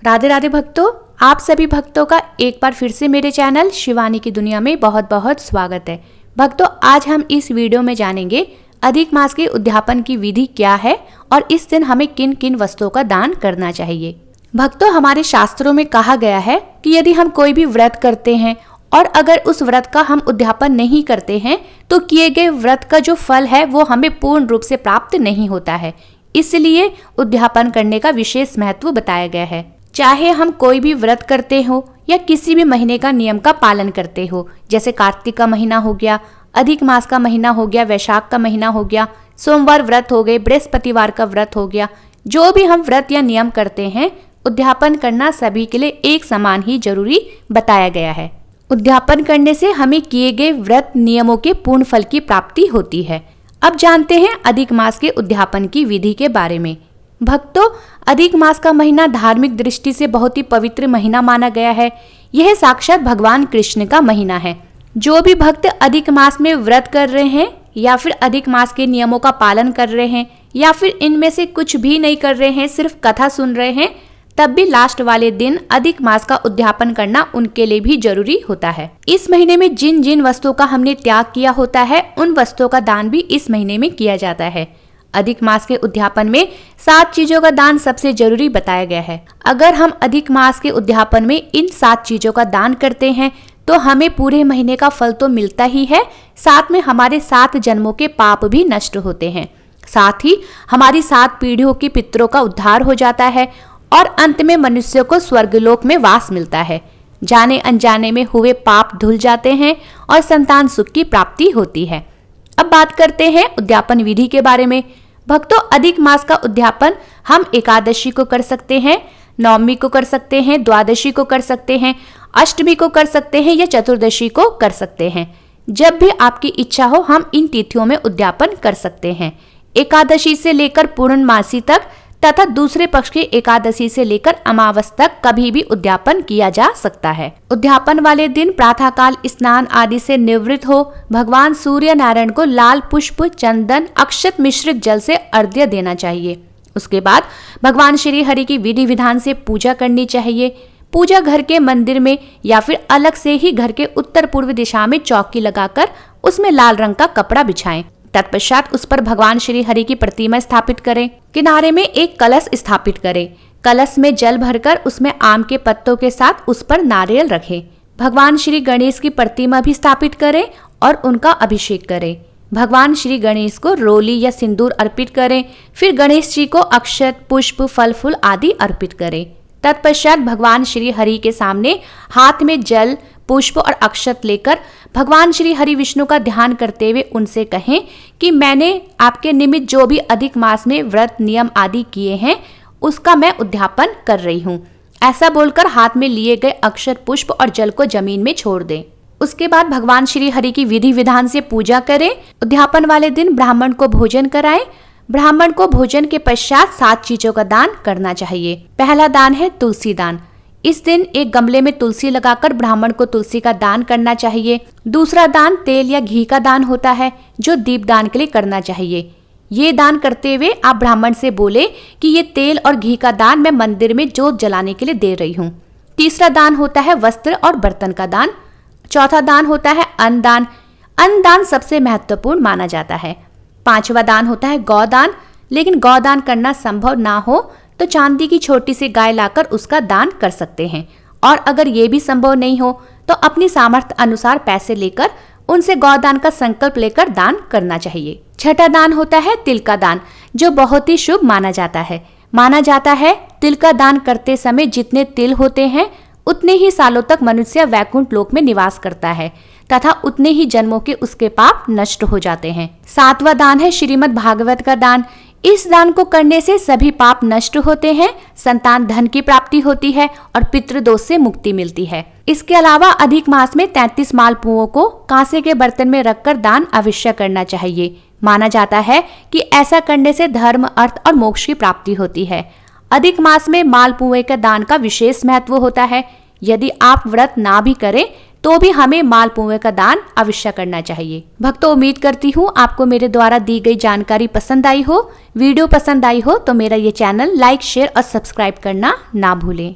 राधे राधे भक्तों, आप सभी भक्तों का एक बार फिर से मेरे चैनल शिवानी की दुनिया में बहुत बहुत स्वागत है। भक्तों, आज हम इस वीडियो में जानेंगे अधिक मास के उद्यापन की विधि क्या है और इस दिन हमें किन किन वस्तुओं का दान करना चाहिए। भक्तों, हमारे शास्त्रों में कहा गया है कि यदि हम कोई भी व्रत करते हैं और अगर उस व्रत का हम उद्यापन नहीं करते हैं तो किए गए व्रत का जो फल है वो हमें पूर्ण रूप से प्राप्त नहीं होता है। इसलिए उद्यापन करने का विशेष महत्व बताया गया है। चाहे हम कोई भी व्रत करते हो या किसी भी महीने का नियम का पालन करते हो, जैसे कार्तिक का महीना हो गया, अधिक मास का महीना हो गया, वैशाख का महीना हो गया, सोमवार व्रत हो गए, बृहस्पतिवार का व्रत हो गया, जो भी हम व्रत या नियम करते हैं उद्यापन करना सभी के लिए एक समान ही जरूरी बताया गया है। उद्यापन करने से हमें किए गए व्रत नियमों के पूर्ण फल की प्राप्ति होती है। अब जानते हैं अधिक मास के उद्यापन की विधि के बारे में। भक्तों, अधिक मास का महीना धार्मिक दृष्टि से बहुत ही पवित्र महीना माना गया है। यह साक्षात भगवान कृष्ण का महीना है। जो भी भक्त अधिक मास में व्रत कर रहे हैं या फिर अधिक मास के नियमों का पालन कर रहे हैं या फिर इनमें से कुछ भी नहीं कर रहे हैं, सिर्फ कथा सुन रहे हैं, तब भी लास्ट वाले दिन अधिक मास का उद्यापन करना उनके लिए भी जरूरी होता है। इस महीने में जिन जिन वस्तुओं का हमने त्याग किया होता है उन वस्तुओं का दान भी इस महीने में किया जाता है। अधिक मास के उद्यापन में 7 चीजों का दान सबसे जरूरी बताया गया है। अगर हम अधिक मास के उद्यापन में इन 7 चीजों का दान करते हैं तो हमें पूरे महीने का फल तो मिलता ही है, साथ में हमारे 7 जन्मों के पाप भी नष्ट होते हैं। साथ ही हमारी 7 पीढ़ियों के पितरों का उद्धार हो जाता है और अंत में मनुष्य को स्वर्गलोक में वास मिलता है। जाने अनजाने में हुए पाप धुल जाते हैं और संतान सुख की प्राप्ति होती है। अब बात करते हैं उद्यापन विधि के बारे में। भक्तों, अधिक मास का उद्यापन हम एकादशी को कर सकते हैं, नवमी को कर सकते हैं, द्वादशी को कर सकते हैं, अष्टमी को कर सकते हैं या चतुर्दशी को कर सकते हैं। जब भी आपकी इच्छा हो हम इन तिथियों में उद्यापन कर सकते हैं। एकादशी से लेकर पूर्णमासी तक तथा दूसरे पक्ष की एकादशी से लेकर अमावस तक कभी भी उद्यापन किया जा सकता है। उद्यापन वाले दिन प्रातःकाल स्नान आदि से निवृत्त हो भगवान सूर्य नारायण को लाल पुष्प, चंदन, अक्षत मिश्रित जल से अर्घ्य देना चाहिए। उसके बाद भगवान श्री हरि की विधि विधान से पूजा करनी चाहिए। पूजा घर के मंदिर में या फिर अलग से ही घर के उत्तर पूर्व दिशा में चौकी लगाकर उसमें लाल रंग का कपड़ा बिछाएं। तत्पश्चात उस पर भगवान श्री हरि की प्रतिमा स्थापित करें। किनारे में एक कलश स्थापित करें। कलश में जल भरकर उसमें आम के पत्तों के साथ उस पर नारियल रखें। भगवान श्री गणेश की प्रतिमा भी स्थापित करें और उनका अभिषेक करें। भगवान श्री गणेश को रोली या सिंदूर अर्पित करें। फिर गणेश जी को अक्षत, पुष्प, फल फूल आदि अर्पित करें। तत्पश्चात भगवान श्री हरि के सामने हाथ में जल, पुष्प और अक्षत लेकर भगवान श्री हरि विष्णु का ध्यान करते हुए उनसे कहें कि मैंने आपके निमित्त जो भी अधिक मास में व्रत नियम आदि किए हैं उसका मैं उद्यापन कर रही हूँ। ऐसा बोलकर हाथ में लिए गए अक्षत, पुष्प और जल को जमीन में छोड़ दें। उसके बाद भगवान श्री हरि की विधि विधान से पूजा करें। उद्यापन वाले दिन ब्राह्मण को भोजन कराएं। ब्राह्मण को भोजन के पश्चात 7 चीजों का दान करना चाहिए। पहला दान है तुलसी दान। इस दिन एक गमले में तुलसी लगाकर ब्राह्मण को तुलसी का दान करना चाहिए। दूसरा दान तेल या घी का दान होता है जो दीप दान के लिए करना चाहिए। ये दान करते हुए आप ब्राह्मण से बोले कि ये तेल और घी का दान मैं मंदिर में जोत जलाने के लिए दे रही हूँ। तीसरा दान होता है वस्त्र और बर्तन का दान। चौथा दान होता है अन्न दान। अन्न दान सबसे महत्वपूर्ण माना जाता है। 5वां दान होता है गौदान। लेकिन गौदान करना संभव ना हो तो चांदी की छोटी सी गाय लाकर उसका दान कर सकते हैं। और अगर ये भी संभव नहीं हो तो अपनी सामर्थ्य अनुसार पैसे लेकर उनसे गौदान का संकल्प लेकर दान करना चाहिए। छठा दान होता है तिल का दान, जो बहुत ही शुभ माना जाता है। माना जाता है तिल का दान करते समय जितने तिल होते हैं उतने ही सालों तक मनुष्य वैकुंठ लोक में निवास करता है तथा उतने ही जन्मों के उसके पाप नष्ट हो जाते हैं। 7वां दान है श्रीमद् भागवत का दान। इस दान को करने से सभी पाप नष्ट होते हैं, संतान धन की प्राप्ति होती है और पितृदोष से मुक्ति मिलती है। इसके अलावा अधिक मास में 33 मालपुओं को कांसे के बर्तन में रखकर दान अवश्य करना चाहिए। माना जाता है कि ऐसा करने से धर्म, अर्थ और मोक्ष की प्राप्ति होती है। अधिक मास में मालपुए के दान का विशेष महत्व होता है। यदि आप व्रत ना भी करें तो भी हमें मालपुए का दान अवश्य करना चाहिए। भक्तों, उम्मीद करती हूँ आपको मेरे द्वारा दी गई जानकारी पसंद आई हो। वीडियो पसंद आई हो तो मेरा ये चैनल लाइक, शेयर और सब्सक्राइब करना ना भूलें।